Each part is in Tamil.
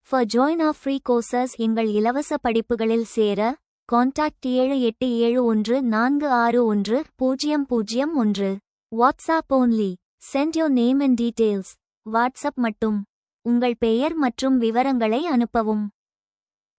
For join our free courses எங்கள் இலவச படிப்புகளில் சேர contact 7871461001. WhatsApp only. Send your name and details. WhatsApp மட்டும். உங்கள் பெயர் மற்றும் விவரங்களை அனுப்பவும்.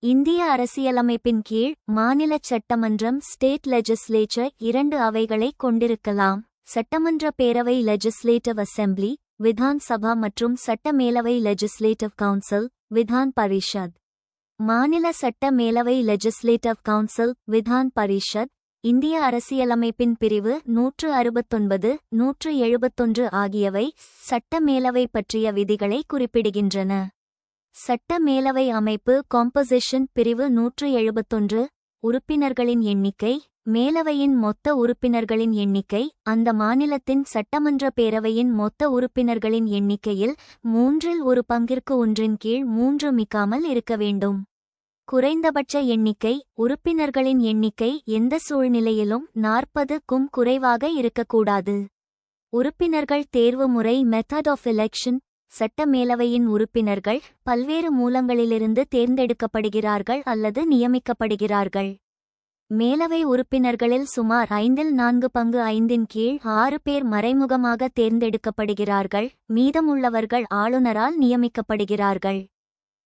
இந்திய அரசியலமைப்பின் கீழ் மாநில சட்டமன்றம் ஸ்டேட் லெஜிஸ்லேச்சர் 2 அவைகளைக் கொண்டிருக்கலாம். சட்டமன்ற பேரவை லெஜிஸ்லேட்டிவ் அசெம்பிளி விதான் சபா மற்றும் சட்ட மேலவை லெஜிஸ்லேட்டிவ் கவுன்சில் விதான் பரிஷத். மாநில சட்ட மேலவை லெஜிஸ்லேட்டிவ் கவுன்சில் விதான் பரிஷத் இந்திய அரசியலமைப்பின் பிரிவு 169, 171 ஆகியவை சட்ட மேலவை பற்றிய விதிகளை குறிப்பிடுகின்றன. சட்ட மேலவை அமைப்பு காம்போசிஷன் பிரிவு 171 உறுப்பினர்களின் எண்ணிக்கை மேலவையின் மொத்த உறுப்பினர்களின் எண்ணிக்கை அந்த மாநிலத்தின் சட்டமன்ற பேரவையின் மொத்த உறுப்பினர்களின் எண்ணிக்கையில் 1/3 ஒன்றின் கீழ் 3 மிகாமல் இருக்க வேண்டும். குறைந்தபட்ச எண்ணிக்கை உறுப்பினர்களின் எண்ணிக்கை எந்த சூழ்நிலையிலும் 40க்கும் குறைவாக இருக்கக்கூடாது. உறுப்பினர்கள் தேர்வு முறை மெத்தட் ஆஃப் எலெக்ஷன் சட்ட மேலவையின் உறுப்பினர்கள் பல்வேறு மூலங்களிலிருந்து தேர்ந்தெடுக்கப்படுகிறார்கள் அல்லது நியமிக்கப்படுகிறார்கள். மேலவை உறுப்பினர்களில் சுமார் 4/5 கீழ் 6 பேர் மறைமுகமாக தேர்ந்தெடுக்கப்படுகிறார்கள். மீதமுள்ளவர்கள் ஆளுநரால் நியமிக்கப்படுகிறார்கள்.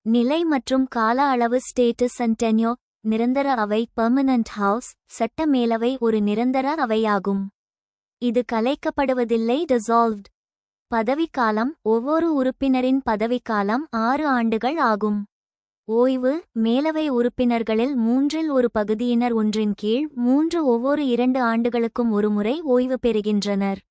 நிலை மற்றும் கால அளவு ஸ்டேட்டஸ் அண்ட் டென்யூர் நிரந்தர அவை பெர்மனன்ட் ஹவுஸ் சட்ட மேலவை ஒரு நிரந்தர அவையாகும். இது கலைக்கப்படுவதில்லை டிசால்வ்ட். பதவிக்காலம் ஒவ்வொரு உறுப்பினரின் பதவிக்காலம் 6 ஆண்டுகள் ஆகும். ஓய்வு மேலவை உறுப்பினர்களில் 1/3 ஒன்றின் கீழ் 3 ஒவ்வொரு 2 ஆண்டுகளுக்கும் ஒருமுறை ஓய்வு பெறுகின்றனர்.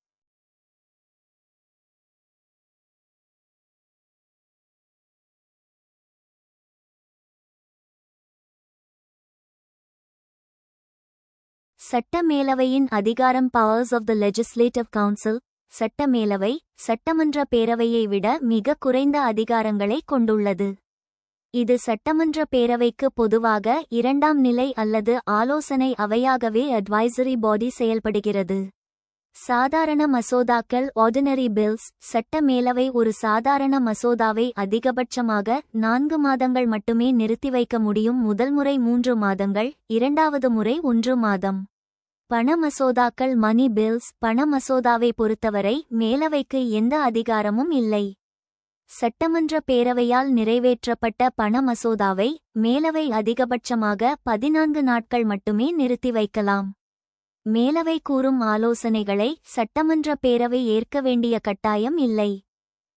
சட்ட மேலவையின் அதிகாரம் powers of the legislative council சட்ட மேலவை சட்டமன்ற பேரவையை விட மிக குறைந்த அதிகாரங்களை கொண்டுள்ளது. இது சட்டமன்ற பேரவைக்கு பொதுவாக 2ஆம் நிலை அல்லது ஆலோசனை அவையாகவே அட்வைசரி பாடி செயல்படுகிறது. சாதாரண மசோதாக்கள் ஆர்டினரி பில்ஸ் சட்ட மேலவை ஒரு சாதாரண மசோதாவை அதிகபட்சமாக 4 மாதங்கள் மட்டுமே நிறுத்தி வைக்க முடியும். முதல் முறை 3 மாதங்கள், இரண்டாவது முறை 1 மாதம். பண மசோதாக்கள் மணி பில்ஸ் பண மசோதாவை பொறுத்தவரை மேலவைக்கு எந்த அதிகாரமும் இல்லை. சட்டமன்ற பேரவையால் நிறைவேற்றப்பட்ட பண மசோதாவை மேலவை அதிகபட்சமாக 14 நாட்கள் மட்டுமே நிறுத்தி வைக்கலாம். மேலவை கூறும் ஆலோசனைகளை சட்டமன்ற பேரவை ஏற்க வேண்டிய கட்டாயம் இல்லை.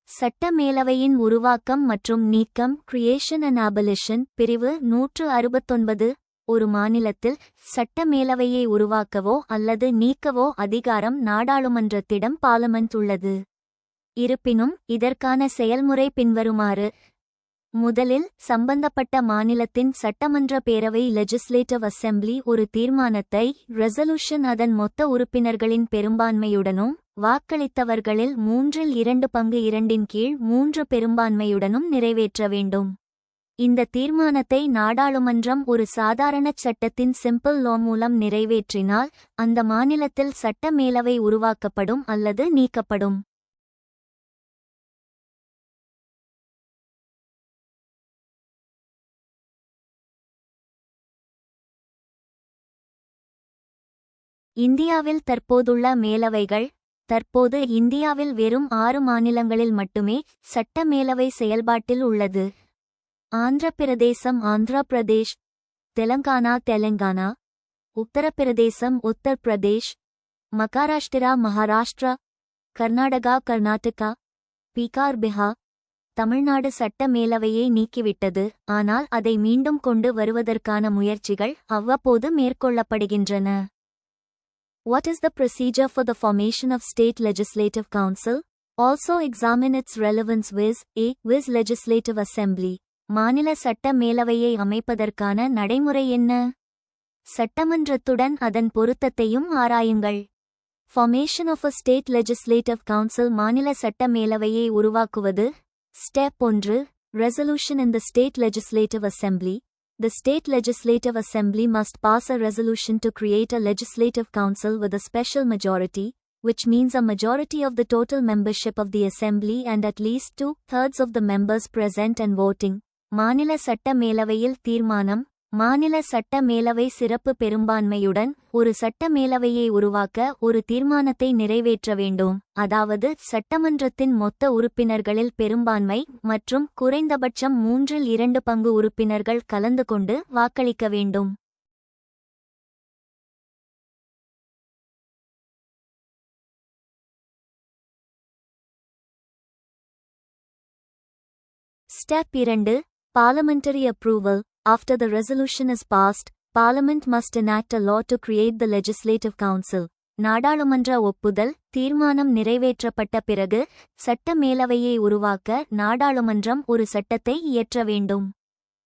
சட்ட மேலவையின் உருவாக்கம் மற்றும் நீக்கம் கிரியேஷன் அண்ட் அபாலிஷன் பிரிவு 169 ஒரு மாநிலத்தில் சட்ட மேலவையை உருவாக்கவோ அல்லது நீக்கவோ அதிகாரம் நாடாளுமன்றத்திடம் பார்லிமெண்ட் உள்ளது. இருப்பினும் இதற்கான செயல்முறை பின்வருமாறு. முதலில் சம்பந்தப்பட்ட மாநிலத்தின் சட்டமன்ற பேரவை லெஜிஸ்லேட்டிவ் அசெம்பிளி ஒரு தீர்மானத்தை ரெசல்யூஷன் அதன் மொத்த உறுப்பினர்களின் பெரும்பான்மையுடனும் வாக்களித்தவர்களில் 2/3 கீழ் 3 பெரும்பான்மையுடனும் நிறைவேற்ற வேண்டும். இந்த தீர்மானத்தை நாடாளுமன்றம் ஒரு சாதாரண சட்டத்தின் சிம்பிள் லா மூலம் நிறைவேற்றினால் அந்த மாநிலத்தில் சட்ட மேலவை உருவாக்கப்படும் அல்லது நீக்கப்படும். இந்தியாவில் தற்போதுள்ள மேலவைகள் தற்போது இந்தியாவில் வெறும் 6 மாநிலங்களில் மட்டுமே சட்ட மேலவை செயல்பாட்டில் உள்ளது. ஆந்திர பிரதேசம் ஆந்திரா பிரதேஷ், தெலங்கானா தெலங்கானா, உத்தரப்பிரதேசம் உத்தர் பிரதேஷ், மகாராஷ்டிரா மகாராஷ்டிரா, கர்நாடகா கர்நாடகா, பீகார் பிஹார். தமிழ்நாடு சட்ட மேலவையை நீக்கிவிட்டது, ஆனால் அதை மீண்டும் கொண்டு வருவதற்கான முயற்சிகள் அவ்வப்போது மேற்கொள்ளப்படுகின்றன. What is the procedure for the formation of State Legislative Council? Also examine its relevance with with Legislative Assembly. மாநில சட்ட மேலவையை அமைப்பதற்கான நடைமுறை என்ன? சட்டமன்றத்துடன் அதன் பொருத்தத்தையும் ஆராயுங்கள். Formation of a State Legislative Council மாநில சட்ட மேலவையை உருவாக்குவது. Step 1. Resolution in the State Legislative Assembly. The State Legislative Assembly must pass a resolution to create a legislative council with a special majority, which means a majority of the total membership of the Assembly and at least 2/3 of the members present and voting. மாநில சட்ட மேலவையில் தீர்மானம். மாநில சட்ட மேலவை சிறப்பு பெரும்பான்மையுடன் ஒரு சட்ட மேலவையை உருவாக்க ஒரு தீர்மானத்தை நிறைவேற்ற வேண்டும். அதாவது சட்டமன்றத்தின் மொத்த உறுப்பினர்களில் பெரும்பான்மை மற்றும் குறைந்தபட்சம் 2/3 பங்கு உறுப்பினர்கள் கலந்து கொண்டு வாக்களிக்க வேண்டும். Step 2. Parliamentary approval. After the resolution is passed, Parliament must enact a law to create the Legislative Council. நாடாளுமன்ற ஒப்புதல். தீர்மானம் நிறைவேற்றப்பட்ட பிறகு சட்ட மேலவையை உருவாக்க நாடாளுமன்றம் ஒரு சட்டத்தை இயற்ற வேண்டும்.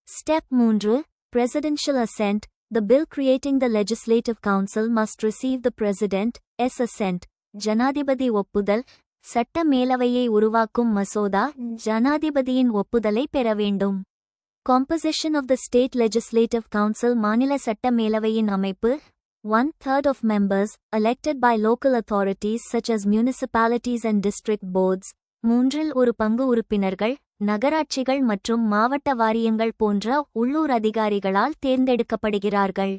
Step 3. Presidential assent. The bill creating the Legislative Council must receive the President's assent. ஜனாதிபதி ஒப்புதல். சட்ட மேலவையை உருவாக்கும் மசோதா ஜனாதிபதியின் ஒப்புதலை பெற வேண்டும். Composition of the State Legislative Council. மாநில சட்ட மேலவையின் அமைப்பு. 1/3 of members, elected by local authorities such as municipalities and district boards. 1/3 பங்கு உறுப்பினர்கள் நகராட்சிகள் மற்றும் மாவட்ட வாரியங்கள் போன்ற உள்ளூர் அதிகாரிகளால் தேர்ந்தெடுக்கப்படுகிறார்கள்.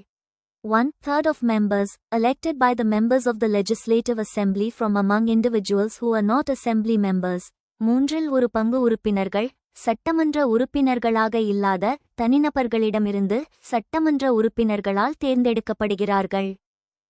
1/3 of members, elected by the members of the Legislative Assembly from among individuals who are not Assembly members. 1/3 பங்கு உறுப்பினர்கள் சட்டமன்ற உறுப்பினர்களாக இல்லாத தனிநபர்களிடமிருந்து சட்டமன்ற உறுப்பினர்களால் தேர்ந்தெடுக்கப்படுகிறார்கள்.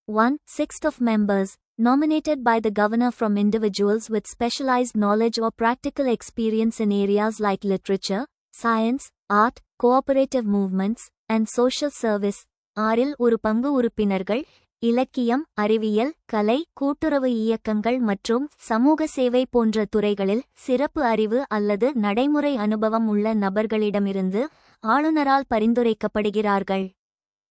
1/6 of members, nominated by the governor from individuals with specialized knowledge or practical experience in areas like literature, science, art, cooperative movements, and social service. 1/6 பங்கு உறுப்பினர்கள் இலக்கியம், அறிவியல், கலை, கூட்டுறவு இயக்கங்கள் மற்றும் சமூக சேவை போன்ற துறைகளில் சிறப்பு அறிவு அல்லது நடைமுறை அனுபவம் உள்ள நபர்களிடமிருந்து ஆளுநரால் பரிந்துரைக்கப்படுகிறார்கள்.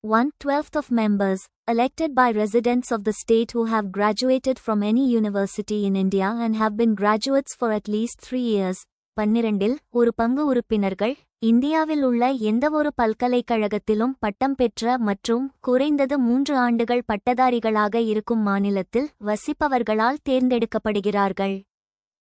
1/12 of members, elected by residents of the state who have graduated from any university in India and have been graduates for at least 3 years. 12 பங்கு உறுப்பினர்கள் இந்தியாவில் உள்ள எந்தவொரு பல்கலைக்கழகத்திலும் பட்டம் பெற்ற மற்றும் குறைந்தது 3 ஆண்டுகள் பட்டதாரிகளாக இருக்கும் மாநிலத்தில் வசிப்பவர்களால் தேர்ந்தெடுக்கப்படுகிறார்கள்.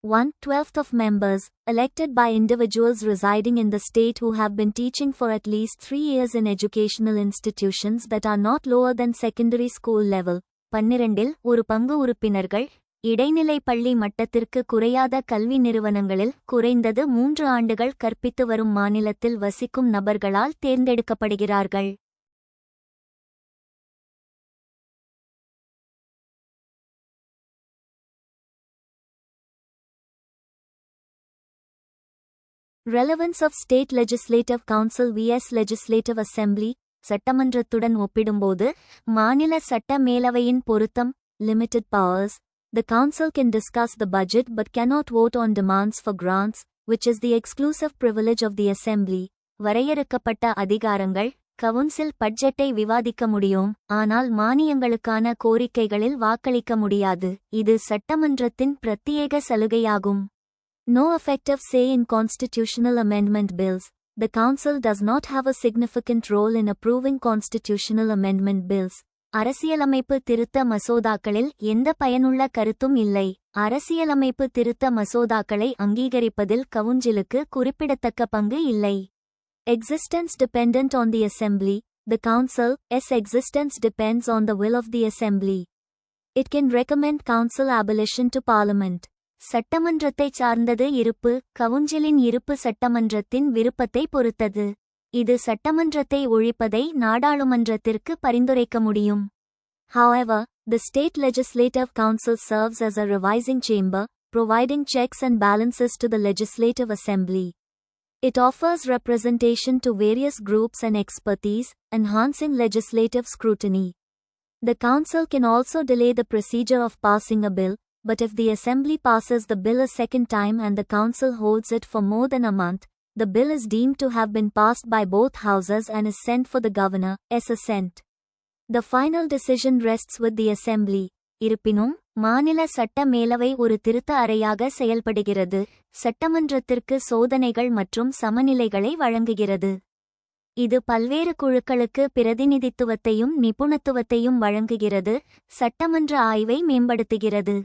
1/12 of members, elected by individuals residing in the state who have been teaching for at least 3 years in educational institutions that are not lower than secondary school level. 12 பங்கு உறுப்பினர்கள் இடைநிலை பள்ளி மட்டத்திற்கு குறையாத கல்வி நிறுவனங்களில் குறைந்தது 3 ஆண்டுகள் கற்பித்து வரும் மாநிலத்தில் வசிக்கும் நபர்களால் தேர்ந்தெடுக்கப்படுகிறார்கள். Relevance of State Legislative Council vs Legislative Assembly. சட்டமன்றத்துடன் ஒப்பிடும்போது மாநில சட்ட மேலவையின் பொருத்தம். Limited powers. The council can discuss the budget but cannot vote on demands for grants, which is the exclusive privilege of the assembly. வரையறுக்கப்பட்ட அதிகாரங்கள். கவுன்சில் பட்ஜெட்டை விவாதிக்க முடியும், ஆனால் மானியங்களுக்கான கோரிக்கைகளில் வாக்களிக்க முடியாது. இது சட்டமன்றத்தின் பிரத்யேக சலுகையாகும். No effective say in constitutional amendment bills. The council does not have a significant role in approving constitutional amendment bills. அரசியலமைப்பு திருத்த மசோதாக்களில் எந்த பயனுள்ள கருத்தும் இல்லை. அரசியலமைப்பு திருத்த மசோதாக்களை அங்கீகரிப்பதில் கவுன்சிலுக்கு குறிப்பிடத்தக்க பங்கு இல்லை. Existence dependent on the assembly. The council's existence depends on the will of the assembly. It can recommend council abolition to parliament. சட்டமன்றத்தை சார்ந்தது இருப்பு. கவுன்சிலின் இருப்பு சட்டமன்றத்தின் விருப்பத்தை பொறுத்தது. இது சட்டமன்றத்தை ஒழிப்பதை நாடாளுமன்றத்திற்கு பரிந்துரைக்க முடியும். However, the State Legislative Council serves as a revising chamber, providing checks and balances to the Legislative Assembly. It offers representation to various groups and expertise, enhancing legislative scrutiny. The Council can also delay the procedure of passing a bill, but if the Assembly passes the bill a second time and the Council holds it for more than a month, the bill is deemed to have been passed by both houses and is sent for the governor's assent. The final decision rests with the assembly. இருப்பினும் மாநில சட்ட மேலவை ஒரு திருத்த அறையாக செயல்படுகிறது, சட்டமன்றத்திற்கு சோதனைகள் மற்றும் சமநிலைகளை வழங்குகிறது. இது பல்வேறு குழுக்களுக்கு பிரதிநிதித்துவத்தையும் நிபுணத்துவத்தையும் வழங்குகிறது, சட்டமன்ற ஆய்வை மேம்படுத்துகிறது.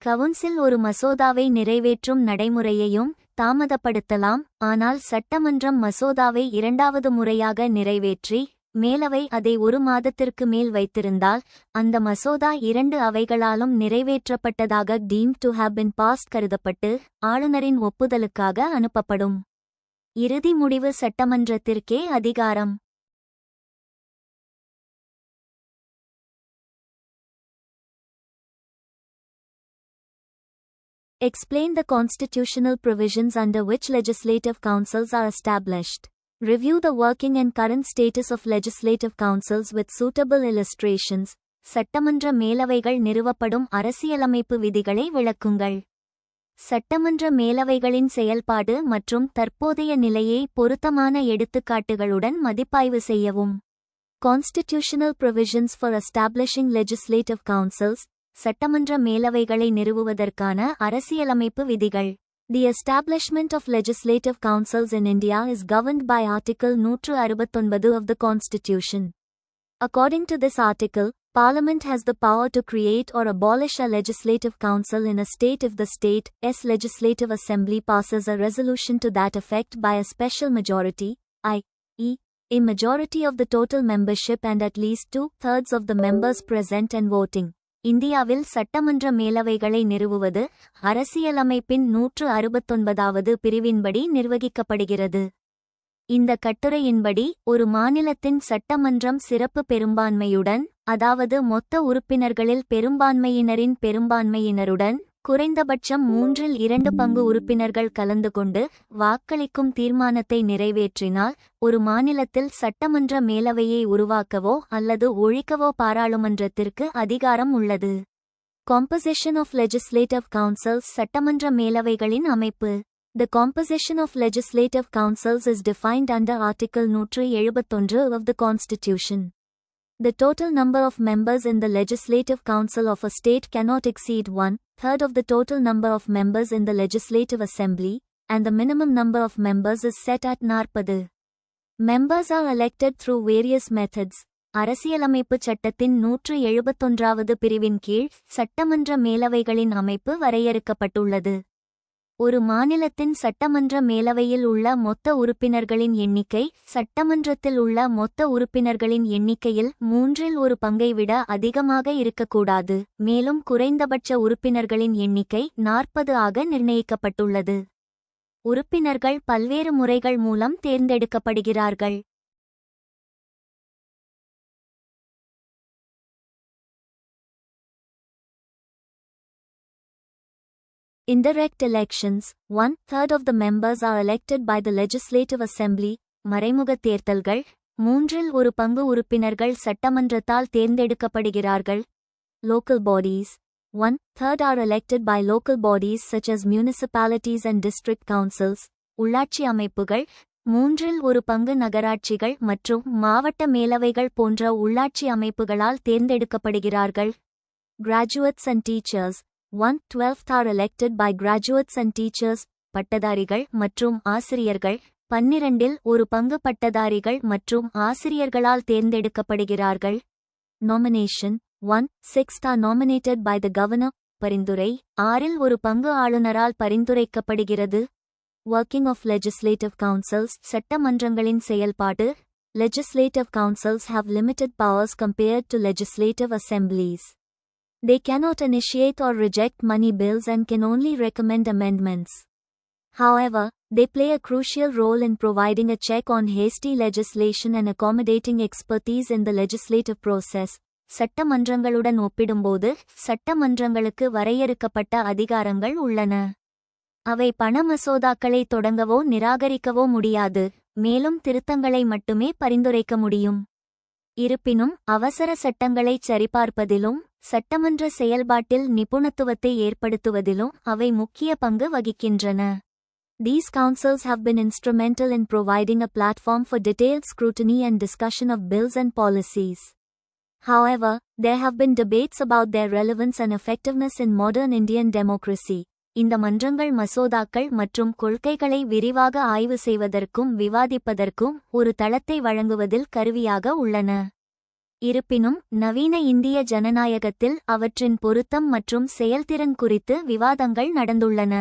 கவுன்சில் ஒரு மசோதாவை நிறைவேற்றும் நடைமுறையையும் தாமதப்படுத்தலாம். ஆனால் சட்டமன்றம் மசோதாவை இரண்டாவது முறையாக நிறைவேற்றி மேலவை அதை 1 மாதத்திற்கு மேல் வைத்திருந்தால் அந்த மசோதா 2 அவைகளாலும் நிறைவேற்றப்பட்டதாக deemed to have been passed கருதப்பட்டு ஆளுநரின் ஒப்புதலுக்காக அனுப்பப்படும். இறுதி முடிவு சட்டமன்றத்திற்கே அதிகாரம். Explain the constitutional provisions under which legislative councils are established. Review the working and current status of legislative councils with suitable illustrations. சட்டமன்ற மேலவைகள் நிறுவப்படும் அரசியலமைப்பு விதிகளை விளக்குங்கள். சட்டமன்ற மேலவைகளின் செயல்பாடு மற்றும் தற்போதைய நிலையை பொருத்தமான எடுத்துக்காட்டுகளுடன் மதிப்பாய்வு செய்யவும். Constitutional provisions for establishing legislative councils. சட்டமன்ற மேலவைகளை நிறுவுவதற்கான அரசியலமைப்பு விதிகள். The establishment of legislative councils in India is governed by Article 169 of the Constitution. According to this article, Parliament has the power to create or abolish a legislative council in a state if the state's legislative assembly passes a resolution to that effect by a special majority, i.e., a majority of the total membership and at least 2/3 of the members present and voting. இந்தியாவில் சட்டமன்ற மேலவைகளை நிறுவுவது அரசியலமைப்பின் 169வது பிரிவின்படி நிர்வகிக்கப்படுகிறது. இந்த கட்டுரையின்படி ஒரு மாநிலத்தின் சட்டமன்றம் சிறப்பு பெரும்பான்மையுடன், அதாவது மொத்த உறுப்பினர்களில் பெரும்பான்மையினரின் பெரும்பான்மையினருடன் குறைந்தபட்சம் 2/3 பங்கு உறுப்பினர்கள் கலந்து கொண்டு வாக்களிக்கும் தீர்மானத்தை நிறைவேற்றினால் ஒரு மாநிலத்தில் சட்டமன்ற மேலவையை உருவாக்கவோ அல்லது ஒழிக்கவோ பாராளுமன்றத்திற்கு அதிகாரம் உள்ளது. Composition of legislative councils. சட்டமன்ற மேலவைகளின் அமைப்பு. The composition of legislative councils is defined under Article 171 of the Constitution. The total number of members in the Legislative Council of a state cannot exceed 1/3 of the total number of members in the Legislative Assembly, and the minimum number of members is set at 40. Members are elected through various methods. அரசியலமைப்புச் சட்டத்தின் 171வது பிரிவின் கீழ் சட்டமன்ற மேலவைகளின் அமைப்பு வரையறுக்கப்பட்டுள்ளது. ஒரு மாநிலத்தின் சட்டமன்ற மேலவையில் உள்ள மொத்த உறுப்பினர்களின் எண்ணிக்கை சட்டமன்றத்தில் உள்ள மொத்த உறுப்பினர்களின் எண்ணிக்கையில் 1/3 பங்கை விட அதிகமாக இருக்கக்கூடாது. மேலும் குறைந்தபட்ச உறுப்பினர்களின் எண்ணிக்கை 40 ஆக நிர்ணயிக்கப்பட்டுள்ளது. உறுப்பினர்கள் பல்வேறு முறைகள் மூலம் தேர்ந்தெடுக்கப்படுகிறார்கள். Indirect elections. 1/3 of the members are elected by the Legislative Assembly. மறைமுக தேர்தல்கள். 1/3 பங்கு உறுப்பினர்கள் சட்டமன்றத்தால் தேர்ந்தெடுக்கப்படுகிறார்கள். Local bodies. 1/3 are elected by local bodies such as municipalities and district councils. உள்ளாட்சி அமைப்புகள். 1/3 பங்கு நகராட்சிகள் மற்றும் மாவட்ட மேலவைகள் போன்ற உள்ளாட்சி அமைப்புகளால் தேர்ந்தெடுக்கப்படுகிறார்கள். Graduates and teachers. 1/12 are elected by graduates and teachers. பட்டதாரிகள் மற்றும் ஆசிரியர்கள். 12 பங்கு பட்டதாரிகள் மற்றும் ஆசிரியர்களால் தேர்ந்தெடுக்கப்படுகிறார்கள். Nomination. 1/6 are nominated by the governor. பரிந்துரை. 1/6 பங்கு ஆளுநரால் பரிந்துரைக்கப்படுகிறது. Working of legislative councils. சட்டமன்றங்களின் செயல்பாடு. Legislative councils have limited powers compared to legislative assemblies. They cannot initiate or reject money bills and can only recommend amendments. However, they play a crucial role in providing a check on hasty legislation and accommodating expertise in the legislative process. சட்டமன்றங்களுடன் ஒப்பிடும்போது சட்டமன்றங்களுக்கு வரையறுக்கப்பட்ட அதிகாரங்கள் உள்ளன. அவை பண மசோதாக்களை தொடங்கவோ நிராகரிக்கவோ முடியாது, மேலும் திருத்தங்களை மட்டுமே பரிந்துரைக்க முடியும். இருப்பினும் அவசர சட்டங்களை சரிபார்ப்பதிலும் சட்டமன்ற செயல்பாட்டில் நிபுணத்துவத்தை ஏற்படுத்துவதிலும் அவை முக்கிய பங்கு வகிக்கின்றன. These councils have been instrumental in providing a platform for detailed scrutiny and discussion of bills and policies. However, there have been debates about their relevance and effectiveness in modern Indian democracy. இந்த மன்றங்கள் மசோதாக்கள் மற்றும் கொள்கைகளை விரிவாக ஆய்வு செய்வதற்கும் விவாதிப்பதற்கும் ஒரு தளத்தை வழங்குவதில் கருவியாக உள்ளன. இருப்பினும் நவீன இந்திய ஜனநாயகத்தில் அவற்றின் பொருத்தம் மற்றும் செயல்திறன் குறித்து விவாதங்கள் நடந்துள்ளன.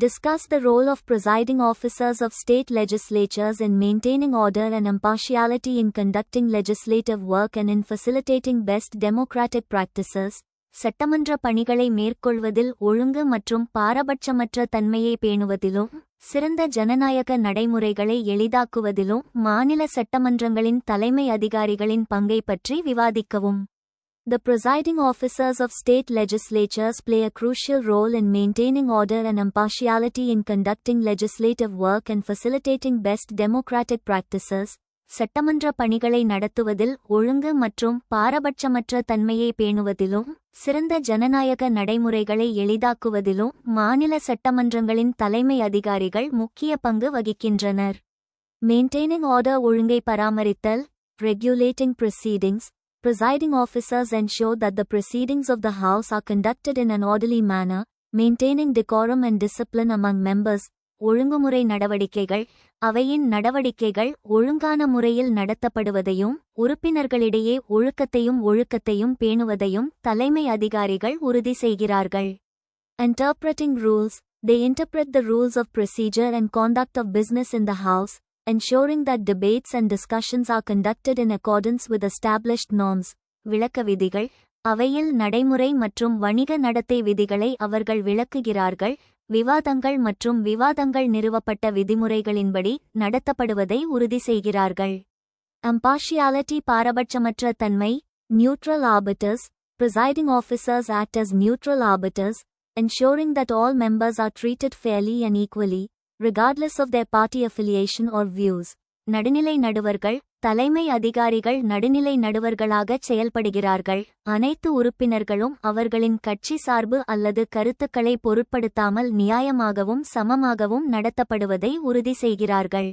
Discuss the role of presiding officers of state legislatures in maintaining order and impartiality in conducting legislative work and in facilitating best democratic practices. சட்டமன்ற பணிகளை மேற்கொள்வதில் ஒழுங்கு மற்றும் பாரபட்சமற்ற தன்மையை பேணுவதிலும் சிறந்த ஜனநாயக நடைமுறைகளை எளிதாக்குவதிலும் மாநில சட்டமன்றங்களின் தலைமை அதிகாரிகளின் பங்கை பற்றி விவாதிக்கவும். The presiding officers of state legislatures play a crucial role in maintaining order and impartiality in conducting legislative work and facilitating best democratic practices. சட்டமன்ற பணிகளை நடத்துவதில் ஒழுங்கு மற்றும் பாரபட்சமற்ற தன்மையை பேணுவதிலும் சிறந்த ஜனநாயக நடைமுறைகளை எளிதாக்குவதிலும் மாநில சட்டமன்றங்களின் தலைமை அதிகாரிகள் முக்கிய பங்கு வகிக்கின்றனர். Maintaining order ஒழுங்கை பராமரித்தல். Regulating proceedings. Presiding officers ensure that the proceedings of the House are conducted in an orderly manner, maintaining decorum and discipline among members. ஒழுங்குமுறை நடவடிக்கைகள். அவையின் நடவடிக்கைகள் ஒழுங்கான முறையில் நடத்தப்படுவதையும் உறுப்பினர்களிடையே ஒழுக்கத்தையும் பேணுவதையும் தலைமை அதிகாரிகள் உறுதி செய்கிறார்கள். Interpreting rules. They interpret the rules of procedure and conduct of business in the House, ensuring that debates and discussions are conducted in accordance with established norms. விளக்க விதிகள். அவையில் நடைமுறை மற்றும் வணிக நடத்தை விதிகளை அவர்கள் விளக்குகிறார்கள். விவாதங்கள் மற்றும் விவாதங்கள் நிறுவப்பட்ட விதிமுறைகளின்படி நடத்தப்படுவதை உறுதி செய்கிறார்கள். Impartiality பாரபட்சமற்ற தன்மை. Neutral arbiters. Presiding officers act as neutral arbiters, ensuring that all members are treated fairly and equally, regardless of their party affiliation or views. நடுநிலை நடுவர்கள். தலைமை அதிகாரிகள் நடுநிலை நடுவர்களாகச் செயல்படுகிறார்கள். அனைத்து உறுப்பினர்களும் அவர்களின் கட்சி சார்பு அல்லது கருத்துக்களை பொருட்படுத்தாமல் நியாயமாகவும் சமமாகவும் நடத்தப்படுவதை உறுதி செய்கிறார்கள்.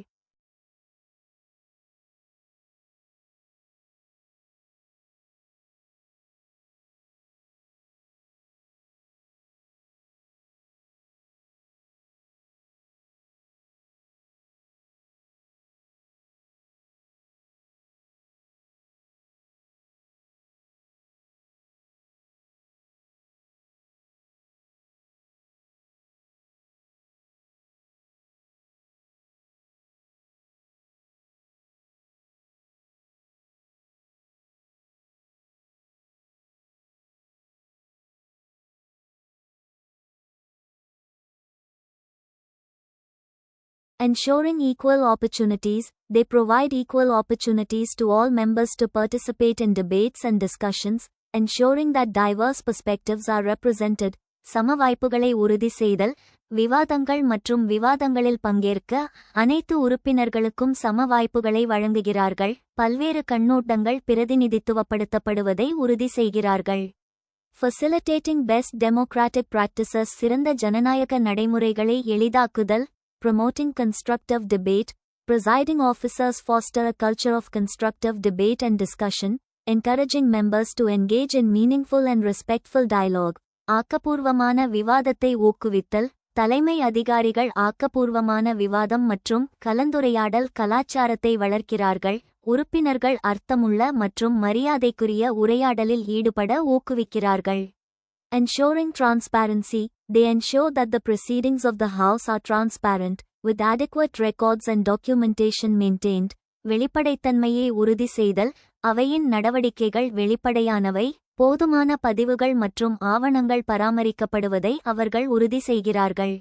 Ensuring equal opportunities. They provide equal opportunities to all members to participate in debates and discussions, ensuring that diverse perspectives are represented. சம வாய்ப்புகளை உறுதி செய்தல். விவாதங்கள் மற்றும் விவாதங்களில் பங்கேற்க அனைத்து உறுப்பினர்களுக்கும் சம வாய்ப்புகளை வழங்குகிறார்கள். பல்வேறு கண்ணோட்டங்கள் பிரதிநிதித்துவப்படுத்தப்படுவதை உறுதி செய்கிறார்கள். Facilitating best democratic practices. சிறந்த ஜனநாயக நடைமுறைகளை எளிதாக்குதல். Promoting constructive debate. Presiding officers foster a culture of constructive debate and discussion, encouraging members to engage in meaningful and respectful dialogue. ஆக்கப்பூர்வமான விவாதத்தை ஊக்குவித்தல். தலைமை அதிகாரிகள் ஆக்கப்பூர்வமான விவாதம் மற்றும் கலந்துரையாடல் கலாச்சாரத்தை வளர்க்கிறார்கள். உறுப்பினர்கள் அர்த்தமுள்ள மற்றும் மரியாதைக்குரிய உரையாடலில் ஈடுபட ஊக்குவிக்கிறார்கள். Ensuring transparency. They ensure that the proceedings of the House are transparent, with adequate records and documentation maintained. வெளிப்படைத்தன்மையை உறுதி செய்தல். அவையின் நடவடிக்கைகள் வெளிப்படையானவை. போதுமான பதிவுகள் மற்றும் ஆவணங்கள் பராமரிக்கப்படுவதை அவர்கள் உறுதி செய்கிறார்கள்.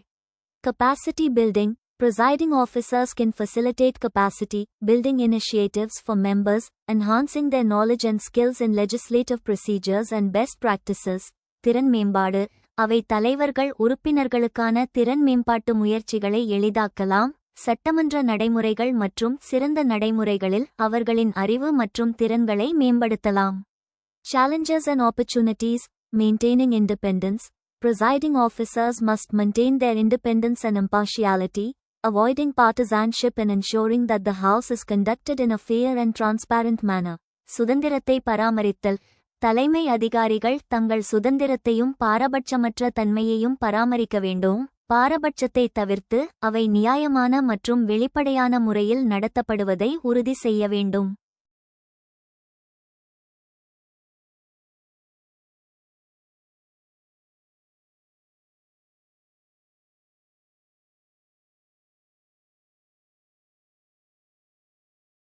Capacity building. Presiding officers can facilitate capacity building initiatives for members, enhancing their knowledge and skills in legislative procedures and best practices. திறன் மேம்பாடு. அவை தலைவர்கள் உறுப்பினர்களுக்கான திறன் மேம்பாட்டு முயற்சிகளை எளிதாக்கலாம். சட்டமன்ற நடைமுறைகள் மற்றும் சிறந்த நடைமுறைகளில் அவர்களின் அறிவு மற்றும் திறன்களை மேம்படுத்தலாம். Challenges and opportunities. Maintaining independence. Presiding officers must maintain their independence and impartiality, avoiding partisanship and ensuring that the House is conducted in a fair and transparent manner. சுதந்திரத்தை பராமரித்தல். தலைமை அதிகாரிகள் தங்கள் சுதந்திரத்தையும் பாரபட்சமற்ற தன்மையையும் பராமரிக்க வேண்டும். பாரபட்சத்தை தவிர்த்து அவை நியாயமான மற்றும் வெளிப்படையான முறையில் நடத்தப்படுவதை உறுதி செய்ய வேண்டும்.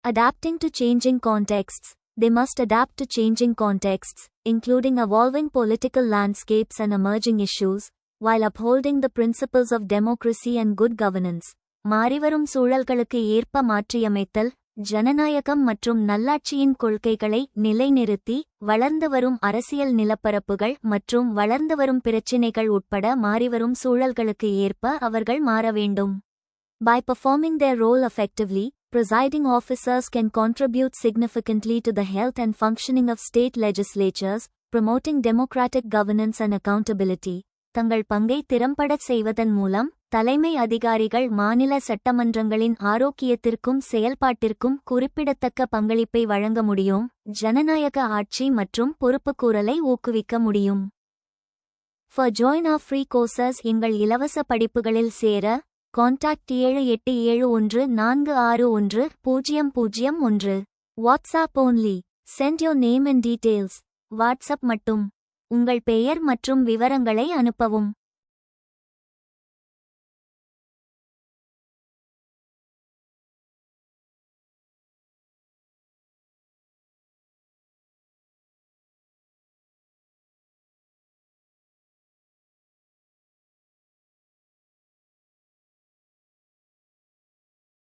Adapting to changing contexts. They must adapt to changing contexts, including evolving political landscapes and emerging issues, while upholding the principles of democracy and good governance. மாறிவரும் சூழல்களுக்கு ஏற்ப மாற்றியமைத்தல், ஜனநாயகம் மற்றும் நல்லாட்சியின் கொள்கைகளை நிலைநிறுத்தி, வளர்ந்து வரும் அரசியல் நிலப்பரப்புகள் மற்றும் வளர்ந்து வரும் பிரச்சினைகள் உட்பட மாறிவரும் சூழல்களுக்கு ஏற்ப அவர்கள் மாற வேண்டும். By performing their role effectively, presiding officers can contribute significantly to the health and functioning of state legislatures, promoting democratic governance and accountability. தங்கள் பங்கை திறம்படச் செய்வதன் மூலம் தலைமை அதிகாரிகள் மாநில சட்டமன்றங்களின் ஆரோக்கியத்திற்கும் செயல்பாட்டிற்கும் குறிப்பிடத்தக்க பங்களிப்பை வழங்க முடியும், ஜனநாயக ஆட்சி மற்றும் பொறுப்புக்கூறலை ஊக்குவிக்க முடியும். For join our free courses, எங்கள் இலவச படிப்புகளில் சேர contact 7871461001. WhatsApp only. Send your name and details. WhatsApp மட்டும். உங்கள் பெயர் மற்றும் விவரங்களை அனுப்பவும்.